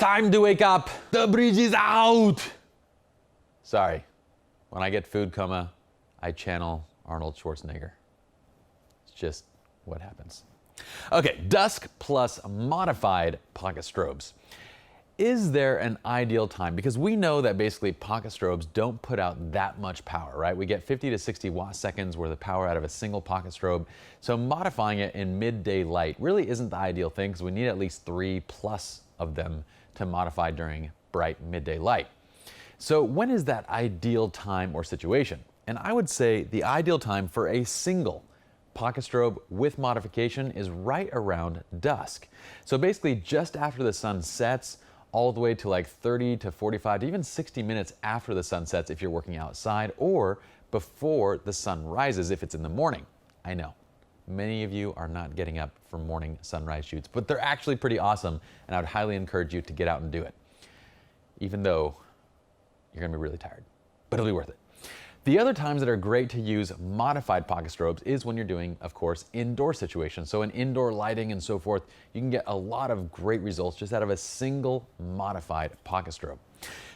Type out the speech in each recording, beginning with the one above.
Time to wake up. The bridge is out. Sorry, when I get food coma, I channel Arnold Schwarzenegger. It's just what happens. Okay, Dusk plus modified pocket strobes. Is there an ideal time? Because we know that basically pocket strobes don't put out that much power, right? We get 50 to 60 watt seconds worth of power out of a single pocket strobe. So modifying it in midday light really isn't the ideal thing because we need at least 3+ of them to modify during bright midday light. So when is that ideal time or situation? And I would say the ideal time for a single pocket strobe with modification is right around dusk. So basically just after the sun sets, all the way to like 30 to 45 to even 60 minutes after the sun sets if you're working outside, or before the sun rises if it's in the morning. I know, many of you are not getting up for morning sunrise shoots, but they're actually pretty awesome, and I would highly encourage you to get out and do it, even though you're gonna be really tired, but it'll be worth it. The other times that are great to use modified pocket strobes is when you're doing, of course, indoor situations. So in indoor lighting and so forth, you can get a lot of great results just out of a single modified pocket strobe.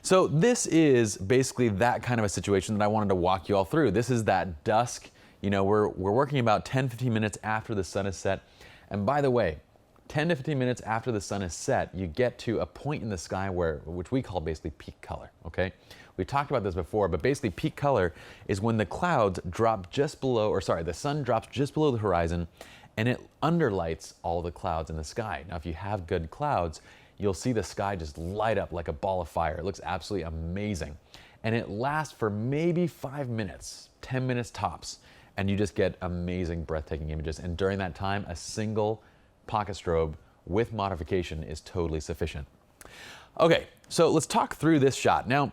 So this is basically that kind of a situation that I wanted to walk you all through. This is that dusk. You know, we're working about 10-15 minutes after the sun is set. And by the way, 10 to 15 minutes after the sun is set, you get to a point in the sky which we call basically peak color, okay? We've talked about this before, but basically peak color is when the clouds drop just below, or sorry, the sun drops just below the horizon and it underlights all the clouds in the sky. Now, if you have good clouds, you'll see the sky just light up like a ball of fire. It looks absolutely amazing. And it lasts for maybe 5 minutes, 10 minutes tops, and you just get amazing, breathtaking images. And during that time, a single pocket strobe with modification is totally sufficient. Okay, so let's talk through this shot. Now,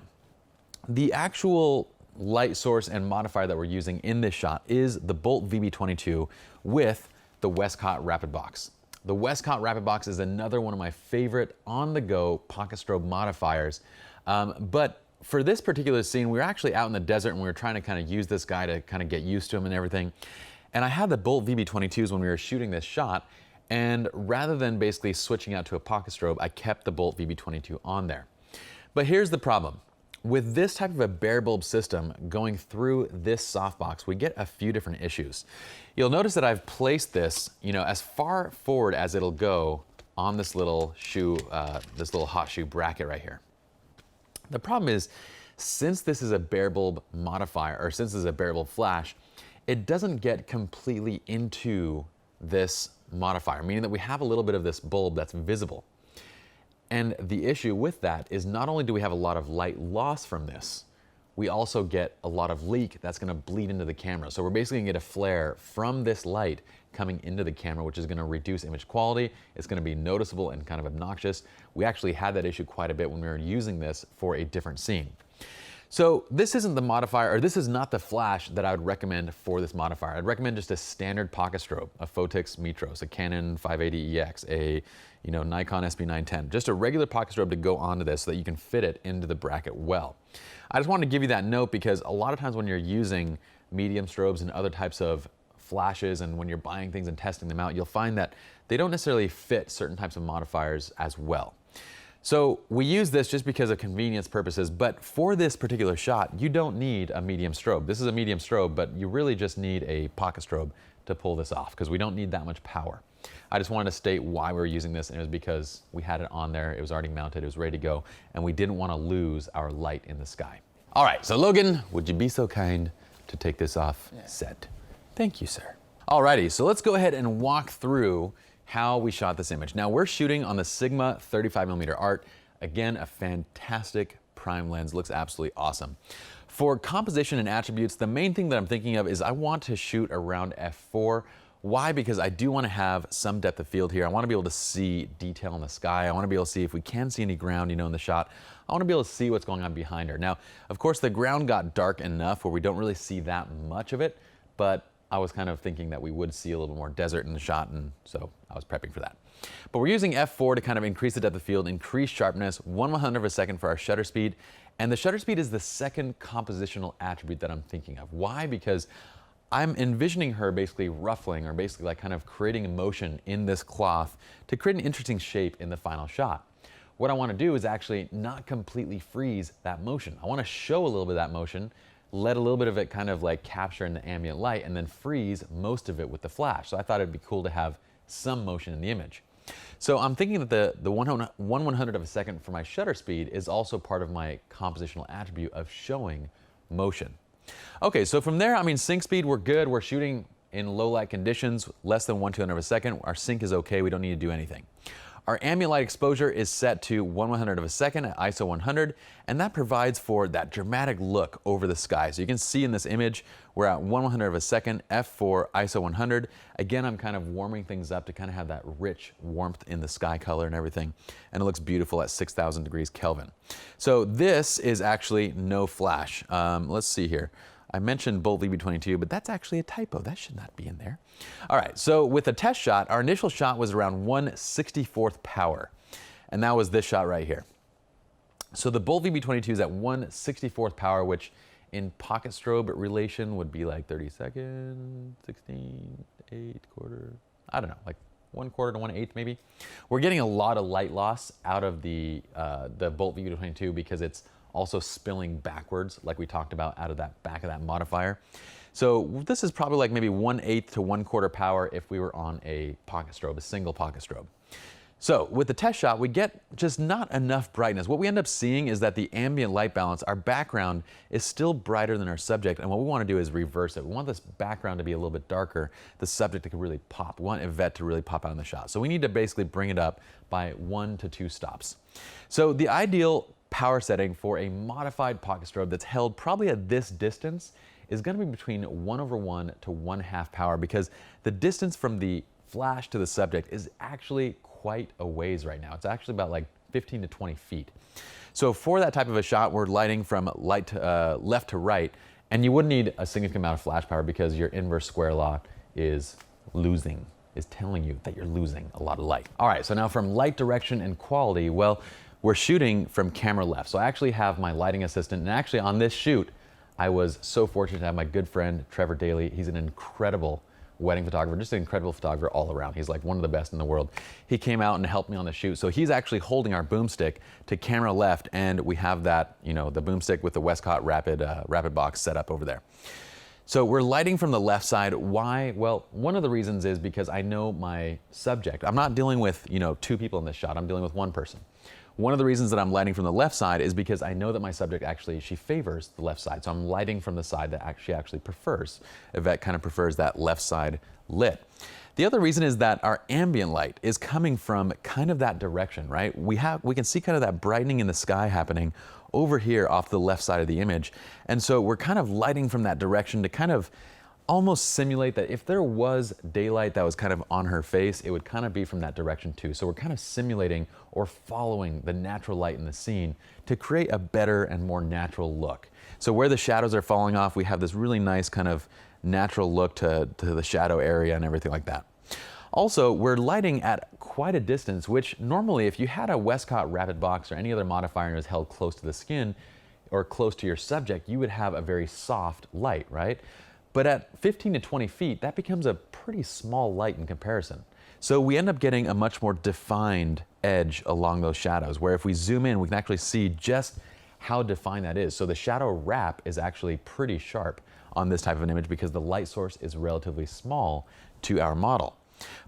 the actual light source and modifier that we're using in this shot is the Bolt VB22 with the Westcott Rapid Box. The Westcott Rapid Box is another one of my favorite on-the-go pocket strobe modifiers. But for this particular scene, we were actually out in the desert and we were trying to kind of use this guy to kind of get used to him and everything. And I had the Bolt VB22s when we were shooting this shot. And rather than basically switching out to a pocket strobe, I kept the Bolt VB22 on there. But here's the problem. With this type of a bare bulb system going through this softbox, we get a few different issues. You'll notice that I've placed this, you know, as far forward as it'll go on this little shoe, this little hot shoe bracket right here. The problem is, since this is a bare bulb modifier, or since this is a bare bulb flash, it doesn't get completely into this modifier, meaning that we have a little bit of this bulb that's visible. And the issue with that is not only do we have a lot of light loss from this, we also get a lot of leak that's gonna bleed into the camera. So we're basically gonna get a flare from this light coming into the camera, which is gonna reduce image quality. It's gonna be noticeable and kind of obnoxious. We actually had that issue quite a bit when we were using this for a different scene. So this isn't the modifier, or this is not the flash that I would recommend for this modifier. I'd recommend just a standard pocket strobe, a Photix Mitros, a Canon 580EX, a Nikon SB910, just a regular pocket strobe to go onto this so that you can fit it into the bracket well. I just wanted to give you that note because a lot of times when you're using medium strobes and other types of flashes, and when you're buying things and testing them out, you'll find that they don't necessarily fit certain types of modifiers as well. So we use this just because of convenience purposes, but for this particular shot, you don't need a medium strobe. This is a medium strobe, but you really just need a pocket strobe to pull this off because we don't need that much power. I just wanted to state why we were using this, and it was because we had it on there, it was already mounted, it was ready to go, and we didn't want to lose our light in the sky. All right, so Logan, would you be so kind to take this off set? Thank you, sir. Alrighty, so let's go ahead and walk through how we shot this image. Now we're shooting on the Sigma 35mm art. Again, a fantastic prime lens, looks absolutely awesome. For composition and attributes, the main thing that I'm thinking of is I want to shoot around f4. Why? Because I do want to have some depth of field here. I want to be able to see detail in the sky. I want to be able to see if we can see any ground, in the shot. I want to be able to see what's going on behind her. Now, of course, the ground got dark enough where we don't really see that much of it, but I was kind of thinking that we would see a little more desert in the shot, and so I was prepping for that. But we're using f4 to kind of increase the depth of field, increase sharpness, 1/100th of a second for our shutter speed. And the shutter speed is the second compositional attribute that I'm thinking of. Why? Because I'm envisioning her basically ruffling, or basically like kind of creating motion in this cloth to create an interesting shape in the final shot. what I want to do is actually not completely freeze that motion. I want to show a little bit of that motion, let a little bit of it kind of like capture in the ambient light, and then freeze most of it with the flash. So I thought it'd be cool to have some motion in the image. So I'm thinking that the 1/100 of a second for my shutter speed is also part of my compositional attribute of showing motion. Okay, so from there, I mean, sync speed, we're good. We're shooting in low light conditions, less than 1/200 of a second. Our sync is okay. We don't need to do anything. Our ambient light exposure is set to 1/100 of a second at ISO 100, and that provides for that dramatic look over the sky. So you can see in this image, we're at 1/100 of a second, f4, ISO 100. Again, I'm kind of warming things up to kind of have that rich warmth in the sky color and everything, and it looks beautiful at 6,000 degrees Kelvin. So this is actually no flash. Let's see here. I mentioned Bolt VB22, but that's actually a typo. That should not be in there. All right, so with a test shot, our initial shot was around 1/64th power, and that was this shot right here. So the Bolt VB22 is at 1/64th power, which in pocket strobe relation would be like 30 seconds, 16, 8, quarter, I don't know, like 1/4 to 1/8 maybe. We're getting a lot of light loss out of the Bolt VB22 because it's also spilling backwards, like we talked about, out of that back of that modifier. So this is probably like maybe 1/8 to 1/4 power if we were on a pocket strobe, a single pocket strobe. So with the test shot, we get just not enough brightness. What we end up seeing is that the ambient light balance, our background is still brighter than our subject, and what we want to do is reverse it. We want this background to be a little bit darker, the subject to really pop. We want Yvette to really pop out in the shot. So we need to basically bring it up by 1 to 2 stops. So the ideal power setting for a modified pocket strobe that's held probably at this distance is going to be between 1/1 to 1/2 power, because the distance from the flash to the subject is actually quite a ways right now. It's actually about like 15 to 20 feet. So for that type of a shot, we're lighting from left to right, and you wouldn't need a significant amount of flash power because your inverse square law is telling you that you're losing a lot of light. All right, so now from light direction and quality, well, we're shooting from camera left. So I actually have my lighting assistant, and actually on this shoot, I was so fortunate to have my good friend, Trevor Daly. He's an incredible wedding photographer, just an incredible photographer all around. He's like one of the best in the world. He came out and helped me on the shoot. So he's actually holding our boomstick to camera left, and we have that, you know, the boomstick with the Westcott rapid box set up over there. So we're lighting from the left side. Why? Well, one of the reasons is because I know my subject. I'm not dealing with, you know, 2 people in this shot. I'm dealing with 1 person. One of the reasons that I'm lighting from the left side is because I know that my subject actually, she favors the left side. So I'm lighting from the side that she actually prefers. Yvette kind of prefers that left side lit. The other reason is that our ambient light is coming from kind of that direction, right? We can see kind of that brightening in the sky happening over here off the left side of the image. And so we're kind of lighting from that direction to kind of almost simulate that if there was daylight that was kind of on her face, it would kind of be from that direction too. So we're kind of simulating or following the natural light in the scene to create a better and more natural look. So where the shadows are falling off, we have this really nice kind of natural look to the shadow area and everything like that. Also, we're lighting at quite a distance, which normally if you had a Westcott rapid box or any other modifier and it was held close to the skin or close to your subject, you would have a very soft light, right? But at 15 to 20 feet, that becomes a pretty small light in comparison. So we end up getting a much more defined edge along those shadows, where if we zoom in, we can actually see just how defined that is. So the shadow wrap is actually pretty sharp on this type of an image because the light source is relatively small to our model.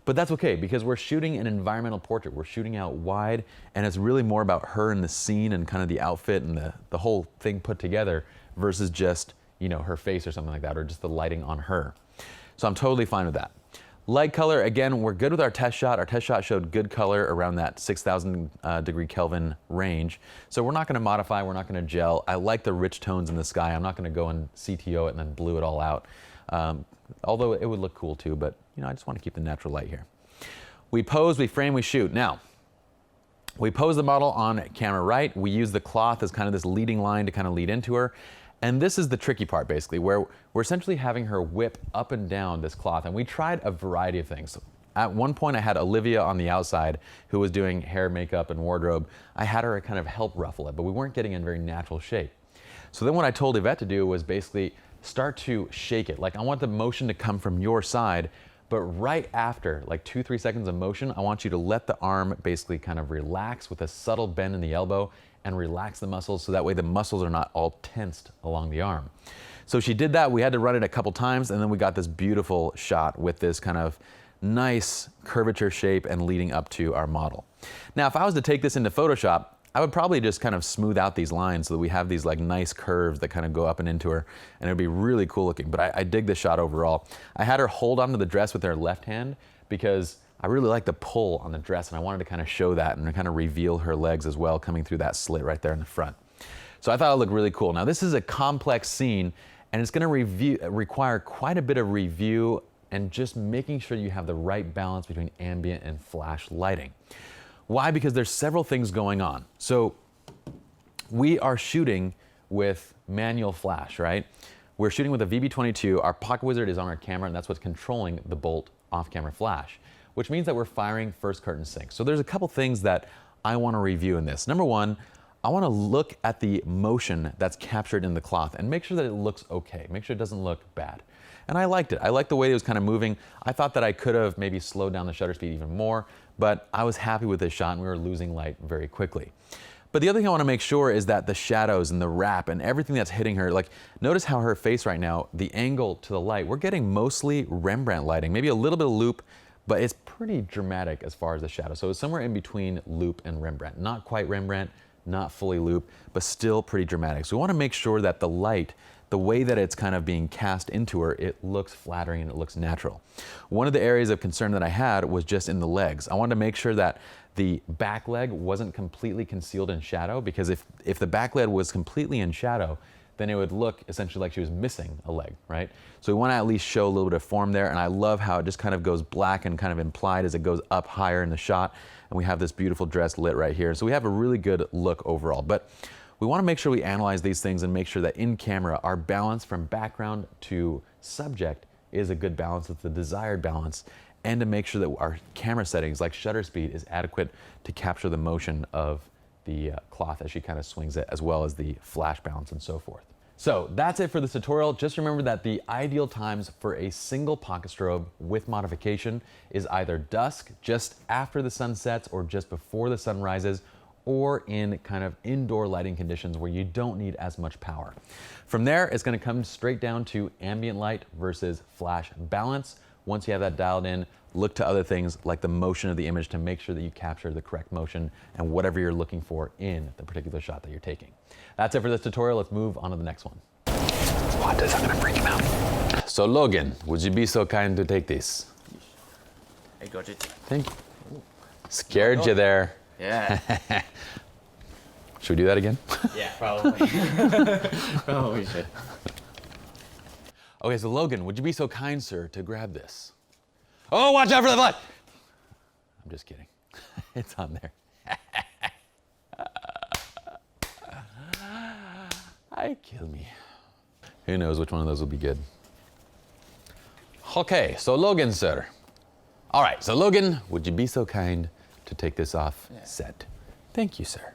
But that's okay, because we're shooting an environmental portrait. We're shooting out wide, and it's really more about her and the scene and kind of the outfit and the whole thing put together versus just, you know, her face or something like that, or just the lighting on her. So I'm totally fine with that. Light color, again, we're good with our test shot. Our test shot showed good color around that 6,000 degree Kelvin range. So we're not gonna modify, we're not gonna gel. I like the rich tones in the sky. I'm not gonna go and CTO it and then blue it all out. Although it would look cool too, but you know, I just wanna keep the natural light here. We pose, we frame, we shoot. Now, we pose the model on camera right. We use the cloth as kind of this leading line to kind of lead into her. And this is the tricky part, basically, where we're essentially having her whip up and down this cloth. And we tried a variety of things. At one point, I had Olivia on the outside who was doing hair, makeup, and wardrobe. I had her kind of help ruffle it, but we weren't getting in very natural shape. So then what I told Yvette to do was basically start to shake it. Like, I want the motion to come from your side, But right after, like 2-3 seconds of motion, I want you to let the arm basically kind of relax with a subtle bend in the elbow and relax the muscles so that way the muscles are not all tensed along the arm. So she did that. We had to run it a couple times, and then we got this beautiful shot with this kind of nice curvature shape and leading up to our model. Now, if I was to take this into Photoshop, I would probably just kind of smooth out these lines so that we have these like nice curves that kind of go up and into her, and it'd be really cool looking. But I dig this shot overall. I had her hold onto the dress with her left hand because I really like the pull on the dress, and I wanted to kind of show that and kind of reveal her legs as well, coming through that slit right there in the front. So I thought it looked really cool. Now this is a complex scene, and it's going to require quite a bit of review and just making sure you have the right balance between ambient and flash lighting. Why? Because there's several things going on. So we are shooting with manual flash, right? We're shooting with a VB22. Our Pocket Wizard is on our camera, and that's what's controlling the Bolt off-camera flash, which means that we're firing first curtain sync. So there's a couple things that I want to review in this. Number one, I want to look at the motion that's captured in the cloth and make sure that it looks okay. Make sure it doesn't look bad. And I liked it. I liked the way it was kind of moving. I thought that I could have maybe slowed down the shutter speed even more, but I was happy with this shot, and we were losing light very quickly. But the other thing I want to make sure is that the shadows and the wrap and everything that's hitting her, like notice how her face right now, the angle to the light, we're getting mostly Rembrandt lighting, maybe a little bit of loop, but it's pretty dramatic as far as the shadow. So it's somewhere in between loop and Rembrandt. Not quite Rembrandt, not fully loop, but still pretty dramatic. So we want to make sure that the light, the way that it's kind of being cast into her, it looks flattering and it looks natural. One of the areas of concern that I had was just in the legs. I wanted to make sure that the back leg wasn't completely concealed in shadow, because if the back leg was completely in shadow, then it would look essentially like she was missing a leg, right? So we want to at least show a little bit of form there, and I love how it just kind of goes black and kind of implied as it goes up higher in the shot, and we have this beautiful dress lit right here. So we have a really good look overall. But we want to make sure we analyze these things and make sure that in camera, our balance from background to subject is a good balance, it's the desired balance, and to make sure that our camera settings, like shutter speed, is adequate to capture the motion of the cloth as she kind of swings it, as well as the flash balance and so forth. So that's it for this tutorial. Just remember that the ideal times for a single pocket strobe with modification is either dusk, just after the sun sets or just before the sun rises, or in kind of indoor lighting conditions where you don't need as much power. From there, it's going to come straight down to ambient light versus flash balance. Once you have that dialed in, look to other things like the motion of the image to make sure that you capture the correct motion and whatever you're looking for in the particular shot that you're taking. That's it for this tutorial. Let's move on to the next one. Watch this, I'm gonna freak him out. So Logan, would you be so kind to take this? I got it. Thank you. Scared you there. Yeah. Should we do that again? Yeah, probably. Probably should. Okay, so Logan, would you be so kind, sir, to grab this? Oh, watch out for the blood! I'm just kidding. It's on there. I kill me. Who knows which one of those will be good. Okay, so Logan, sir. All right, so Logan, would you be so kind to take this off set? Thank you, sir.